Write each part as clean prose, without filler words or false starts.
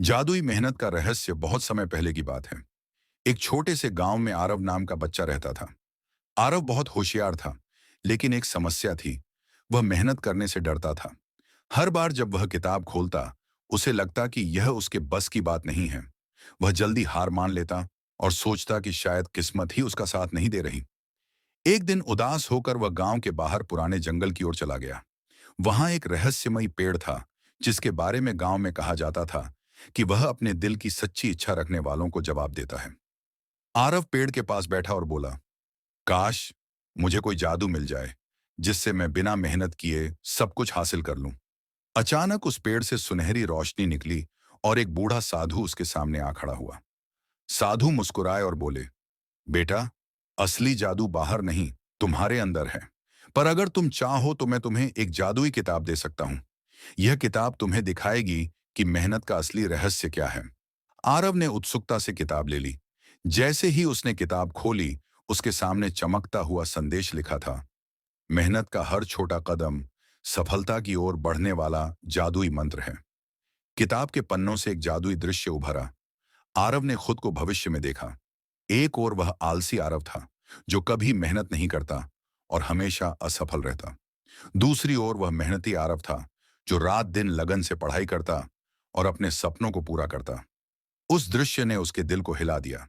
जादुई मेहनत का रहस्य बहुत समय पहले की बात है। एक छोटे से गांव में आरव नाम का बच्चा रहता था। आरव बहुत होशियार था, लेकिन एक समस्या थी। वह मेहनत करने से डरता था। हर बार जब वह किताब खोलता, उसे लगता कि यह उसके बस की बात नहीं है। वह जल्दी हार मान लेता और सोचता कि शायद किस्मत ही उसका साथ नहीं दे रही। एक दिन उदास होकर वह गांव के बाहर पुराने जंगल की ओर चला गया। वहां एक रहस्यमयी पेड़ था, जिसके बारे में गांव में कहा जाता था कि वह अपने दिल की सच्ची इच्छा रखने वालों को जवाब देता है। आरव पेड़ के पास बैठा और बोला, काश मुझे कोई जादू मिल जाए, जिससे मैं बिना मेहनत किए सब कुछ हासिल कर लूं। अचानक उस पेड़ से सुनहरी रोशनी निकली और एक बूढ़ा साधु उसके सामने आ खड़ा हुआ। साधु मुस्कुराए और बोले, बेटा, असली जादू बाहर नहीं, तुम्हारे अंदर है। पर अगर तुम चाहो तो मैं तुम्हें एक जादुई किताब दे सकता हूं। यह किताब तुम्हें दिखाएगी कि मेहनत का असली रहस्य क्या है। आरव ने उत्सुकता से किताब ले ली। जैसे ही उसने किताब खोली, उसके सामने चमकता हुआ संदेश लिखा था, मेहनत का हर छोटा कदम सफलता की ओर बढ़ने वाला जादुई मंत्र है। किताब के पन्नों से एक जादुई दृश्य उभरा। आरव ने खुद को भविष्य में देखा। एक ओर वह आलसी आरव था, जो कभी मेहनत नहीं करता और हमेशा असफल रहता। दूसरी ओर वह मेहनती आरव था, जो रात दिन लगन से पढ़ाई करता और अपने सपनों को पूरा करता। उस दृश्य ने उसके दिल को हिला दिया।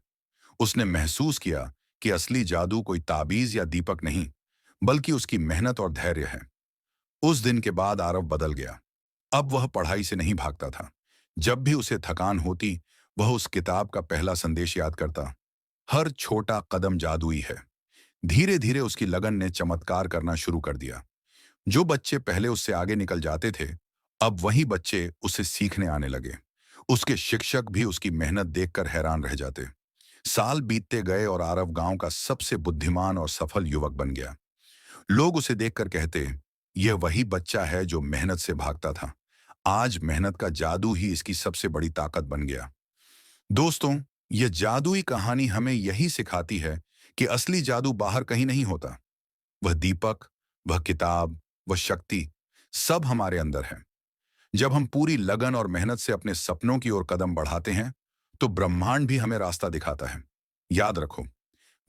उसने महसूस किया कि असली जादू कोई ताबीज या दीपक नहीं, बल्कि उसकी मेहनत और धैर्य है। उस दिन के बाद आरव बदल गया। अब वह पढ़ाई से नहीं भागता था। जब भी उसे थकान होती, वह उस किताब का पहला संदेश याद करता, हर छोटा कदम जादुई है। धीरे धीरे उसकी लगन ने चमत्कार करना शुरू कर दिया। जो बच्चे पहले उससे आगे निकल जाते थे, अब वही बच्चे उससे सीखने आने लगे। उसके शिक्षक भी उसकी मेहनत देखकर हैरान रह जाते। साल बीतते गए और आरव गांव का सबसे बुद्धिमान और सफल युवक बन गया। लोग उसे देखकर कहते, यह वही बच्चा है जो मेहनत से भागता था। आज मेहनत का जादू ही इसकी सबसे बड़ी ताकत बन गया। दोस्तों, यह जादुई कहानी हमें यही सिखाती है कि असली जादू बाहर कहीं नहीं होता। वह दीपक, वह किताब, वह शक्ति, सब हमारे अंदर है। जब हम पूरी लगन और मेहनत से अपने सपनों की ओर कदम बढ़ाते हैं, तो ब्रह्मांड भी हमें रास्ता दिखाता है। याद रखो,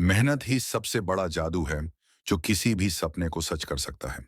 मेहनत ही सबसे बड़ा जादू है, जो किसी भी सपने को सच कर सकता है।